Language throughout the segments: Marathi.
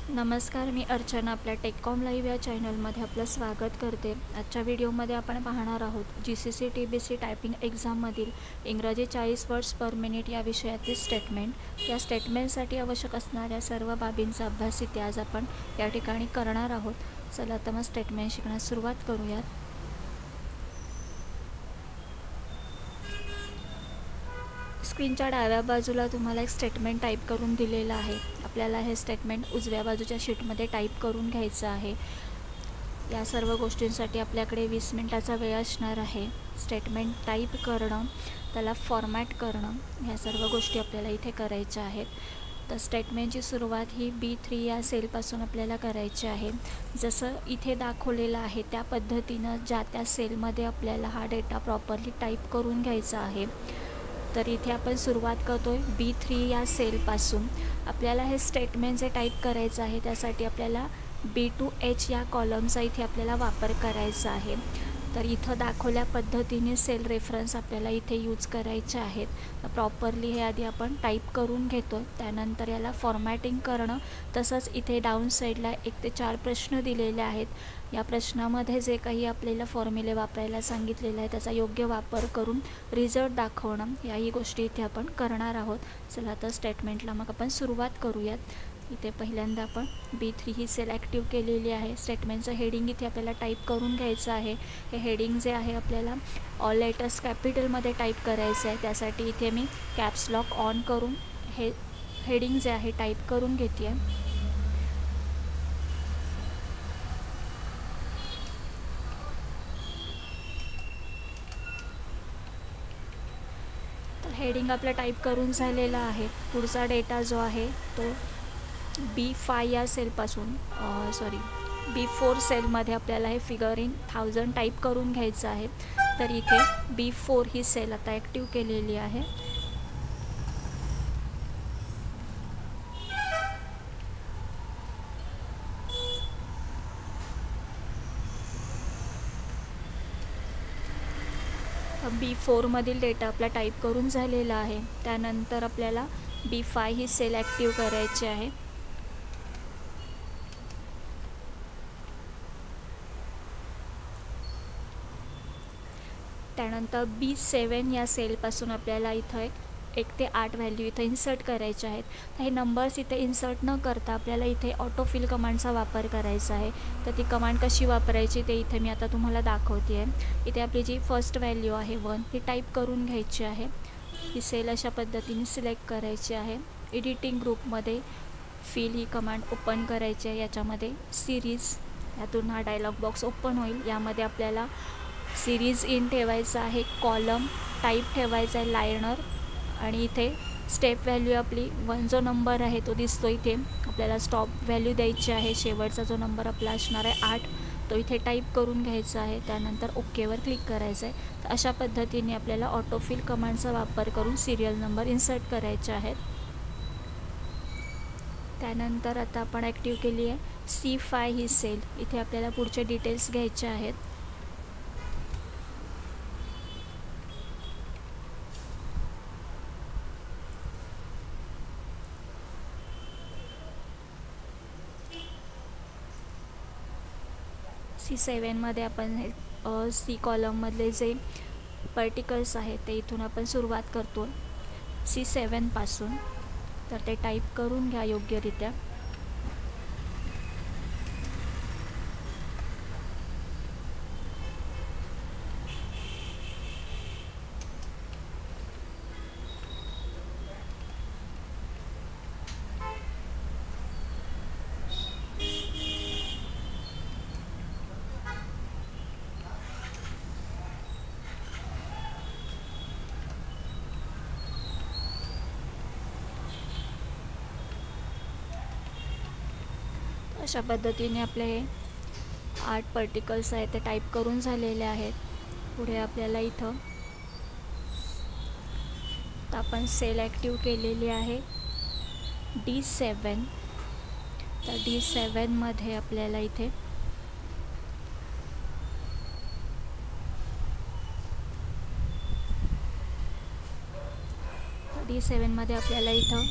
नमस्कार, मी अर्चना आपल्या टेककॉम लाईव्ह या चॅनलमध्ये आपलं स्वागत करते। आजच्या व्हिडिओमध्ये आपण पाहणार आहोत GCC TBC टायपिंग एक्झाममधील इंग्रजी 40 वर्ड्स पर मिनिट या विषयातील स्टेटमेंट। या स्टेटमेंटसाठी आवश्यक असणाऱ्या सर्व बाबींचा अभ्यास इथे आज आपण या ठिकाणी करणार आहोत। चला तर मग स्टेटमेंट शिकण्यास सुरुवात करूयात। स्क्रीनच्या डाव्या बाजूला तुम्हाला एक स्टेटमेंट टाईप करून दिलेलं आहे। आपल्याला हे स्टेटमेंट उजव्या बाजूच्या शीटमध्ये टाईप करून घ्यायचं आहे। या सर्व गोष्टींसाठी आपल्याकडे 20 मिनिटाचा वेळ असणार आहे। स्टेटमेंट टाईप करणं, त्याला फॉर्मॅट करणं, ह्या सर्व गोष्टी आपल्याला इथे करायच्या आहेत। तर स्टेटमेंटची सुरुवात ही B3 या सेलपासून आपल्याला करायची आहे। जसं इथे दाखवलेलं आहे त्या पद्धतीनं त्या सेलमध्ये आपल्याला हा डेटा प्रॉपरली टाईप करून घ्यायचा आहे। तर इथे आपण सुरुवात करतोय B3 या सेलपासून। आपल्याला हे स्टेटमेंट जे टाईप करायचं आहे त्यासाठी आपल्याला B2H या कॉलमचा इथे आपल्याला वापर करायचा आहे। तर इथं दाखवल्या पद्धतीने सेल रेफरन्स आपल्याला इथे यूज करायचे आहेत। तर प्रॉपरली हे आधी आपण टाईप करून घेतो, त्यानंतर याला फॉर्मॅटिंग करणं। तसंच इथे डाऊन साईडला 1 ते 4 प्रश्न दिलेले आहेत। या प्रश्नामध्ये जे काही आपल्याला फॉर्म्युले वापरायला सांगितलेलं आहे त्याचा योग्य वापर करून रिझल्ट दाखवणं, याही गोष्टी इथे आपण करणार आहोत। चला तर स्टेटमेंटला मग आपण सुरुवात करूयात। इथे पहिल्यांदा आपण B3 ही सेल ॲक्टिव्ह केलेली आहे। स्टेटमेंटचं हेडिंग इथे आपल्याला टाईप करून घ्यायचं आहे। हे हेडिंग जे आहे आपल्याला ऑल लेटर्स कॅपिटलमध्ये टाईप करायचं आहे। त्यासाठी इथे मी कॅप्स लॉक ऑन करून हे हेडिंग जे आहे टाईप करून घेते आहे। तर हेडिंग आपलं टाईप करून झालेला आहे। पुढचा डेटा जो आहे तो B5 या सेलपासून B4 सेलमध्ये आपल्याला हे फिगर इन 1000 टाईप करून घ्यायचं आहे। तर इथे B4 ही सेल आता ॲक्टिव्ह केलेली आहे। B4 मधील डेटा आपला टाईप करून झालेला आहे। त्यानंतर आपल्याला B5 ही सेल ॲक्टिव्ह करायची आहे। त्यानंतर B7 या सेलपासून आपल्याला इथं 1 ते 8 व्हॅल्यू इथं इन्सर्ट करायचे आहेत। तर हे नंबर्स इथे इन्सर्ट न करता आपल्याला इथे ऑटोफिल कमांडचा वापर करायचा आहे। तर ती कमांड कशी वापरायची ते इथे मी आता तुम्हाला दाखवते आहे। इथे आपली जी फर्स्ट व्हॅल्यू आहे 1 ती टाईप करून घ्यायची आहे। ही सेल अशा पद्धतीने सिलेक्ट करायची आहे। एडिटिंग ग्रुपमध्ये फिल ही कमांड ओपन करायची आहे। याच्यामध्ये सिरीज, यातून हा डायलॉग बॉक्स ओपन होईल। यामध्ये आपल्याला सिरीज इन ठेवायचं आहे, कॉलम टाईप ठेवायचा आहे लायनर, आणि इथे स्टेप व्हॅल्यू आपली 1 जो नंबर आहे तो दिसतो इथे आपल्याला स्टॉप व्हॅल्यू द्यायची आहे। शेवटचा जो नंबर आपला असणार आहे 8 तो इथे टाईप करून घ्यायचा आहे। त्यानंतर ओकेवर क्लिक करायचं आहे। तर अशा पद्धतीने आपल्याला ऑटोफिल कमांडचा वापर करून सिरियल नंबर इन्सर्ट करायचे आहेत। त्यानंतर आता आपण ॲक्टिव्ह केली आहे C5 ही सेल। इथे आपल्याला पुढचे डिटेल्स घ्यायचे आहेत। C7 मध्ये आपण C कॉलममधले जे पार्टिकल्स आहेत ते इथून आपण सुरुवात करतो C7 पासून। तर ते टाईप करून घ्या योग्यरित्या। अशा पद्धतीने आपले 8 पार्टिकल्स आहेत ते टाईप करून झालेले आहेत। पुढे आपल्याला इथं तर आपण सेल ॲक्टिव्ह केलेली आहे D7। तर D7 मध्ये आपल्याला इथे D7 मध्ये आपल्याला इथं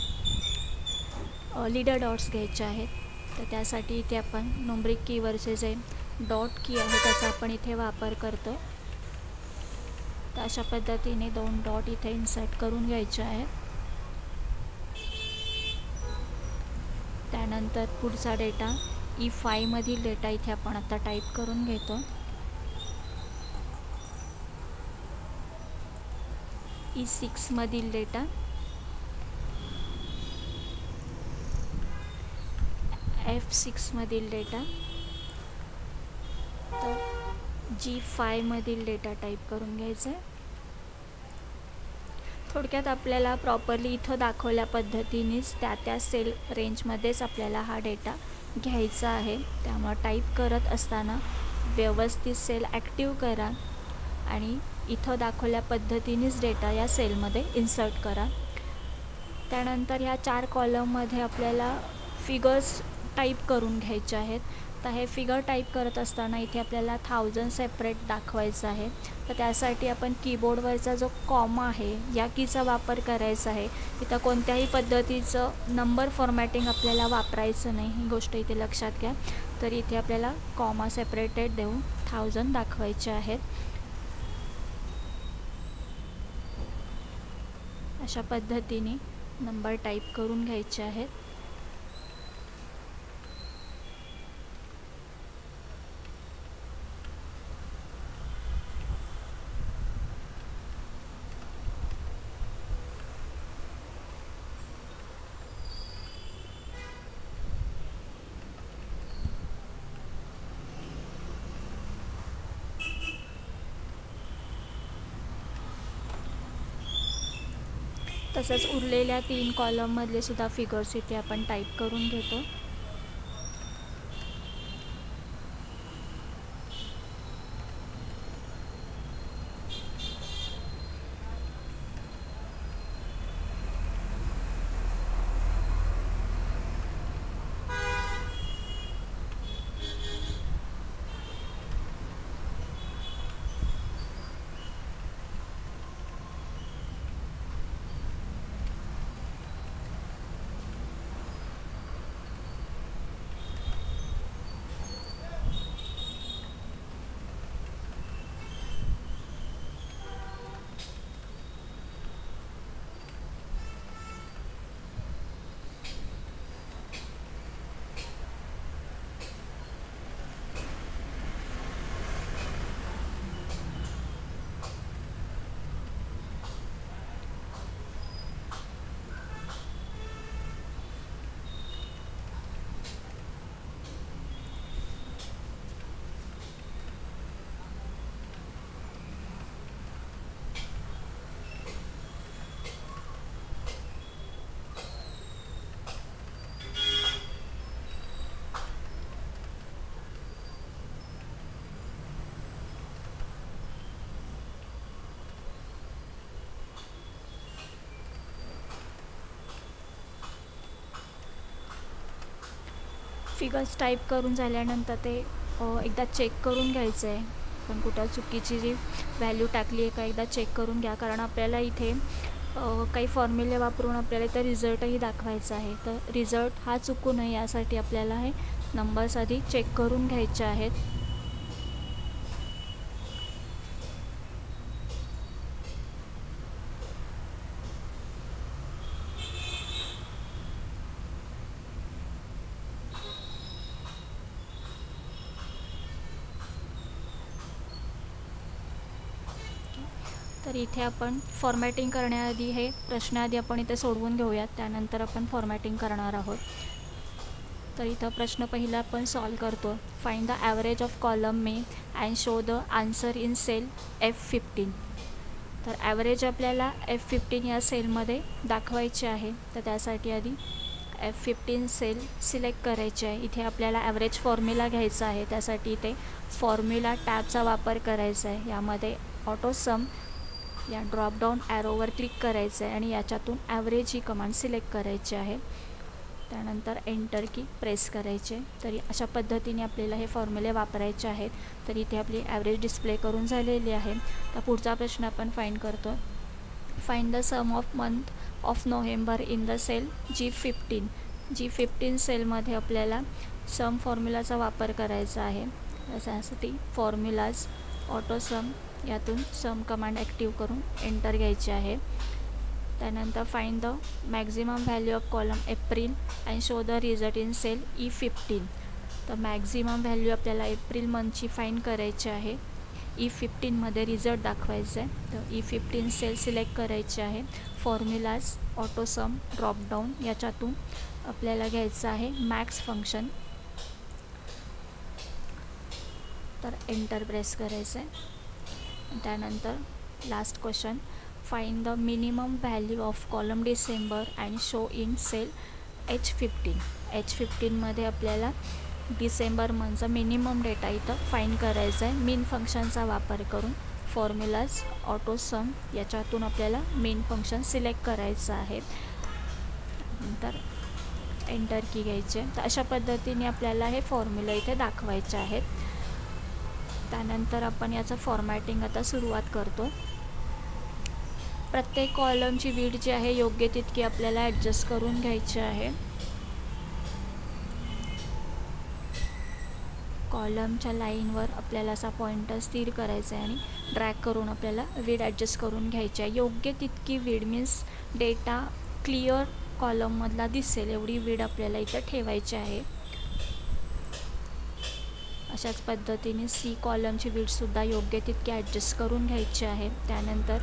लीडर डॉट्स घ्यायचे आहेत। तर त्यासाठी इथे आपण न्यूमरिक कीवरचे जे डॉट की आहे त्याचा आपण इथे वापर करतो. तर अशा पद्धतीने 2 डॉट इथे इन्सर्ट करून घ्यायचे आहेत. त्यानंतर पुढचा डेटा E5 मधील डेटा इथे आपण आता टाईप करून घेतो. E6 मधील डेटा, F6 मधील डेटा, तर G5 मधील डेटा टाईप करून घ्यायचा आहे. थोडक्यात आपल्याला प्रॉपरली इथं दाखवल्या पद्धतीनेच त्या सेल रेंजमध्येच आपल्याला हा डेटा घ्यायचा आहे. त्यामुळे टाईप करत असताना व्यवस्थित सेल ॲक्टिव्ह करा आणि इथं दाखवल्या पद्धतीनेच डेटा या सेलमध्ये इन्सर्ट करा. त्यानंतर ह्या 4 कॉलममध्ये आपल्याला फिगर्स टाईप करून घ्यायचे आहेत. तर हे फिगर टाईप करत असताना इथे आपल्याला 1000 सेपरेट दाखवायचं आहे. तर त्यासाठी आपण कीबोर्डवरचा जो कॉमा आहे या कीचा वापर करायचा आहे. इथं कोणत्याही पद्धतीचं नंबर फॉर्मॅटिंग आपल्याला वापरायचं नाही, ही गोष्ट इथे लक्षात घ्या. तर इथे आपल्याला कॉमा सेपरेटेड देऊन 1000 दाखवायचे आहेत. अशा पद्धतीने नंबर टाईप करून घ्यायचे आहेत. तसंच उरलेल्या 3 कॉलममधले सुद्धा फिगर्स इथे आपण टाईप करून घेतो. फिगर्स टाईप करून झाल्यानंतर ते एकदा चेक करून घ्यायचं आहे. पण कुठं चुकीची जी व्हॅल्यू टाकली आहे का एकदा चेक करून घ्या, कारण आपल्याला इथे काही फॉर्म्युले वापरून आपल्याला इथं रिझल्टही दाखवायचा आहे. तर रिझल्ट हा चुकू नये यासाठी आपल्याला हे नंबर्स आधी चेक करून घ्यायचे आहेत. तर इथे आपण फॉर्मॅटिंग करण्याआधी हे प्रश्न आधी आपण इथे सोडवून घेऊयात, त्यानंतर आपण फॉर्मॅटिंग करणार आहोत. तर इथं प्रश्न पहिला आपण सॉल्व करतो. Find the average of column May and show the answer in cell F15. तर ॲव्हरेज आपल्याला F15 या सेलमध्ये दाखवायचे आहे. तर त्यासाठी आधी F15 सेल सिलेक्ट करायचे आहे. इथे आपल्याला ॲव्हरेज फॉर्म्युला घ्यायचा आहे. त्यासाठी इथे फॉर्म्युला टॅबचा वापर करायचा आहे. यामध्ये ऑटो सम या ड्रॉपडाऊन ॲरोवर क्लिक करायचं आहे आणि याच्यातून ॲव्हरेज ही कमांड सिलेक्ट करायची आहे. त्यानंतर एंटर की प्रेस करायचे. तरी अशा पद्धतीने आपल्याला हे फॉर्म्युले वापरायचे आहेत. तर इथे आपली ॲव्हरेज डिस्प्ले करून झालेली आहे. तर पुढचा प्रश्न आपण फाइंड करतो. Find the sum of month of November in the cell G15. G15 सेलमध्ये आपल्याला सम फॉर्म्युलाचा वापर करायचा आहे. त्यासाठी फॉर्म्युलाज ऑटो सम यातून सम कमांड ॲक्टिव्ह करून एंटर घ्यायचे आहे. त्यानंतर find the maximum value of column April and show the result in cell E15. तर मॅक्झिमम व्हॅल्यू आपल्याला एप्रिल मंथची फाइंड करायची आहे. E15मध्ये रिझल्ट दाखवायचा आहे. तर E15 सेल सिलेक्ट करायचे आहे. फॉर्म्युलाज ऑटो सम ड्रॉपडाऊन याच्यातून आपल्याला घ्यायचं आहे मॅक्स फंक्शन. तर एंटर प्रेस करायचं आहे. त्यानंतर last question, find the minimum value of column December and show in cell H15. H15मध्ये आपल्याला डिसेंबर मंथचा मिनिमम डेटा इथं फाइंड करायचा आहे मीन फंक्शनचा वापर करून. फॉर्म्युलाज ऑटो सम याच्यातून आपल्याला मीन फंक्शन सिलेक्ट करायचं आहे. नंतर एंटर की घ्यायचे. तर अशा पद्धतीने आपल्याला हे फॉर्म्युला इथे दाखवायचे आहेत. त्यानंतर आपण याचं फॉर्मॅटिंग आता सुरुवात करतो. प्रत्येक कॉलमची विड्थ जी आहे योग्य तितकी आपल्याला ॲडजस्ट करून घ्यायची आहे. कॉलमच्या लाईनवर आपल्याला असा पॉइंटर स्थिर करायचा आहे आणि ड्रॅग करून आपल्याला विड्थ ॲडजस्ट करून घ्यायची आहे. योग्य तितकी विड्थ मीन्स डेटा क्लिअर कॉलममधला दिसेल एवढी विड्थ आपल्याला इथं ठेवायची आहे. अशाच पद्धतीने C कॉलमची विड्थसुद्धा योग्य तितकी ॲडजस्ट करून घ्यायची आहे. त्यानंतर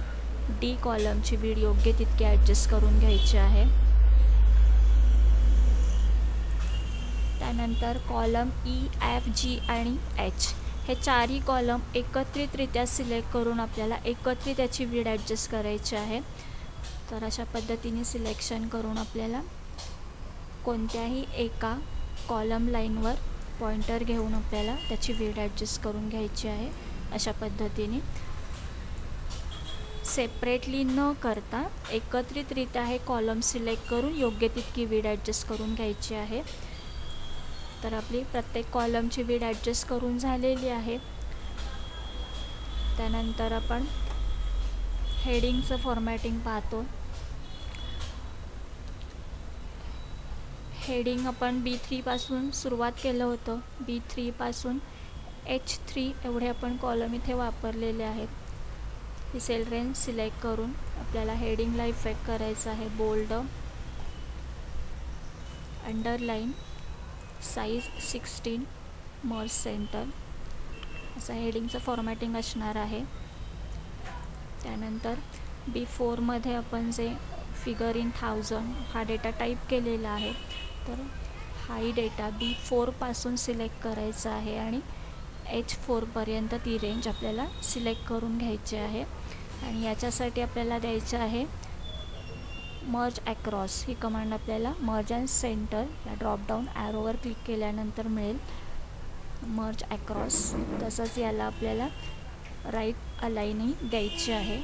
D कॉलमची विड्थ योग्य तितकी ॲडजस्ट करून घ्यायची आहे. त्यानंतर कॉलम E, F, G आणि H हे चारही कॉलम एकत्रितरित्या सिलेक्ट करून आपल्याला एकत्रित याची विड्थ ॲडजस्ट करायची आहे. तर अशा पद्धतीने सिलेक्शन करून आपल्याला कोणत्याही एका कॉलम लाईनवर पॉइंटर घेऊन आपल्याला त्याची विड्थ ॲडजस्ट करून घ्यायची आहे. अशा पद्धतीने सेपरेटली न करता एकत्रितरित्या हे कॉलम सिलेक्ट करून योग्य तितकी विड्थ ॲडजस्ट करून घ्यायची आहे. तर आपली प्रत्येक कॉलमची विड्थ ॲडजस्ट करून झालेली आहे. त्यानंतर आपण हेडिंगचं फॉर्मॅटिंग पाहतो. हेडिंग आपण B3 पासून सुरुवात केलं होतं. B3 पासून H3 एवढे आपण कॉलम इथे वापरलेले आहेत. ही सेल रेंज सिलेक्ट करून आपल्याला हेडिंगला इफेक्ट करायचा आहे. Bold, underline, size 16, merge center असं हेडिंगचं फॉर्मॅटिंग असणार आहे. त्यानंतर B4मध्ये आपण जे फिगर इन 1000 हा डेटा टाईप केलेला आहे. तर हाही डेटा B4 पासून सिलेक्ट करायचा आहे आणि H4पर्यंत ती रेंज आपल्याला सिलेक्ट करून घ्यायची आहे. आणि याच्यासाठी आपल्याला द्यायचं आहे मर्ज अक्रॉस. ही कमांड आपल्याला मर्ज अँड सेंटर या ड्रॉपडाऊन ॲरोवर क्लिक केल्यानंतर मिळेल मर्ज अक्रॉस. तसंच याला आपल्याला राईट अलाईनही द्यायची आहे.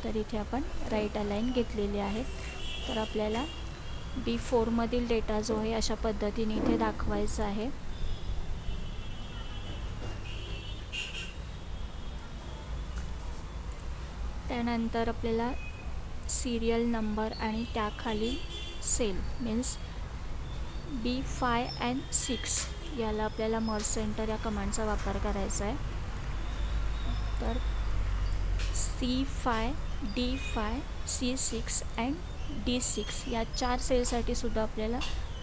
तर इथे आपण राईट अलाईन घेतलेली आहे. तर आपल्याला B4मधील डेटा जो आहे अशा पद्धतीने इथे दाखवायचा आहे. त्यानंतर आपल्याला सिरियल नंबर आणि त्याखाली सेल मीन्स B5 and 6 याला आपल्याला मर्ज सेंटर या कमांडचा वापर करायचा आहे. तर C5, D5, C6 and D6 या 4 सेलसाठी सुद्धा आपल्याला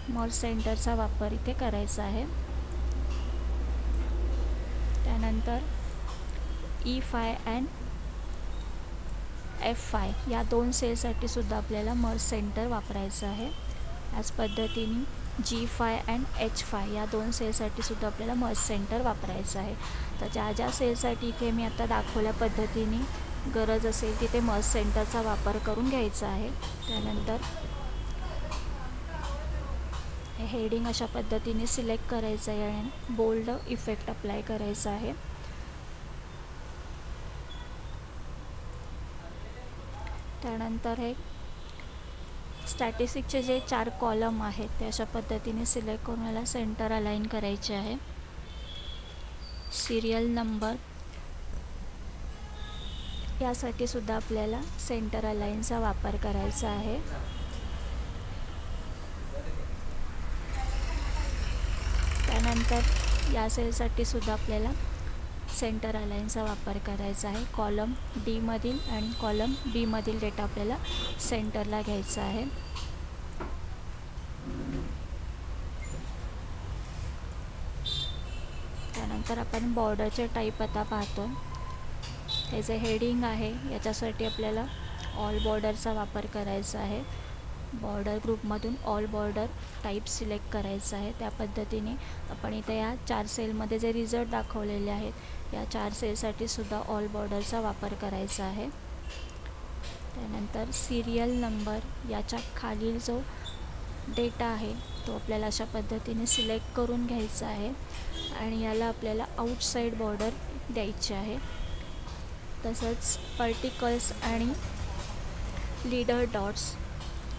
मर्ज सेंटरचा वापर इथे करायचा आहे. त्यानंतर E5 and F5 या 2 सेलसाठी सुद्धा आपल्याला मर्ज सेंटर वापरायचं आहे. याच पद्धतीने G5 and H5 या 2 सेलसाठी सुद्धा आपल्याला मर्ज सेंटर वापरायचं आहे. तर ज्या ज्या सेलसाठी इथे मी आता दाखवल्या पद्धतीने गरज असेल तिथे मर्ज सेंटरचा वापर करून घ्यायचा आहे. त्यानंतर हेडिंग अशा पद्धतीने सिलेक्ट करायचं आहे आणि बोल्ड इफेक्ट अप्लाय करायचा आहे. त्यानंतर हे स्टॅटिस्टिकचे जे 4 कॉलम आहेत ते अशा पद्धतीने सिलेक्ट करून याला सेंटर अलाइन करायचे आहे. सिरियल नंबर यासाठी सुद्धा आपल्याला सेंटर अलाइनचा वापर करायचा आहे. त्यानंतर या सेलसाठी सुद्धा आपल्याला सेंटर अलाइनचा वापर करायचा आहे. कॉलम डी मधील आणि कॉलम बी मधील डेटा आपल्याला सेंटरला घ्यायचा आहे. त्यानंतर आपण बॉर्डरचे टाईप आता पाहतो. हे जे हेडिंग आहे याच्यासाठी आपल्याला ऑल बॉर्डरचा वापर करायचा आहे. बॉर्डर ग्रुपमधून ऑल बॉर्डर टाईप सिलेक्ट करायचा आहे. त्या पद्धतीने आपण इथे या 4 सेलमध्ये जे रिझल्ट दाखवलेले आहेत या 4 सेलसाठी सुद्धा ऑल बॉर्डरचा वापर करायचा आहे. त्यानंतर सिरियल नंबर याच्या खालील जो डेटा आहे तो आपल्याला अशा पद्धतीने सिलेक्ट करून घ्यायचा आहे आणि याला आपल्याला आउटसाईड बॉर्डर द्यायची आहे. तसंच पर्टिकल्स आणि लीडर डॉट्स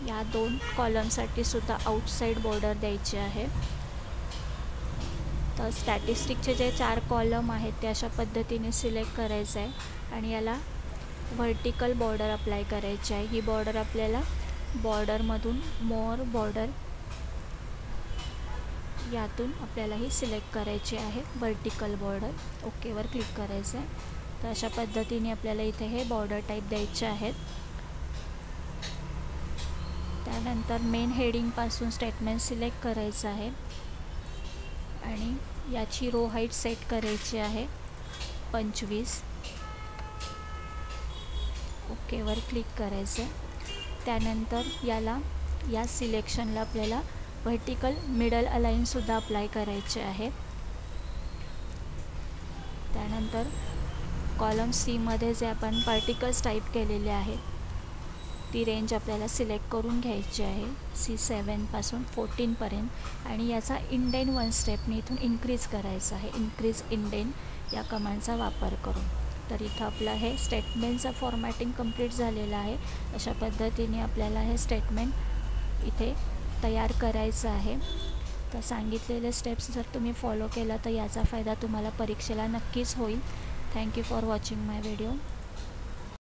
या 2 कॉलमसाठी सुद्धा आउटसाईड बॉर्डर द्यायची आहे. तर स्टॅटिस्टिकचे जे 4 कॉलम आहेत ते अशा पद्धतीने सिलेक्ट करायचं आहे आणि याला व्हर्टिकल बॉर्डर अप्लाय करायची आहे. ही बॉर्डर आपल्याला बॉर्डरमधून मोर बॉर्डर यातून आपल्याला ही सिलेक्ट करायची आहे व्हर्टिकल बॉर्डर. ओकेवर क्लिक करायचं आहे. तर अशा पद्धतीने आपल्याला इथे हे बॉर्डर टाईप द्यायचे आहेत. त्यानंतर मेन हेडिंगपासून स्टेटमेंट सिलेक्ट करायचं आहे आणि याची रो हाईट सेट करायची आहे 25. ओकेवर क्लिक करायचं आहे. त्यानंतर या सिलेक्शनला आपल्याला व्हर्टिकल मिडल अलाइनसुद्धा अप्लाय करायचे आहे. त्यानंतर कॉलम सीमध्ये जे आपण पार्टिकल्स टाईप केलेले आहेत ती रेंज आपल्याला सिलेक्ट करून घ्यायची आहे C7 पासून 14 पर्यंत आणि याचा इंडेंट 1 स्टेपने इथून इन्क्रीज करायचा आहे. इन्क्रीज इंडेंट या कमांडचा वापर करून. तर इथं आपलं हे स्टेटमेंटचं फॉर्मॅटिंग कंप्लीट झालेलं आहे. अशा पद्धतीने आपल्याला हे स्टेटमेंट इथे तयार करायचं आहे. तर सांगितलेले स्टेप्स जर तुम्ही फॉलो केला तर याचा फायदा तुम्हाला परीक्षेला नक्कीच होईल. Thank you for watching my video.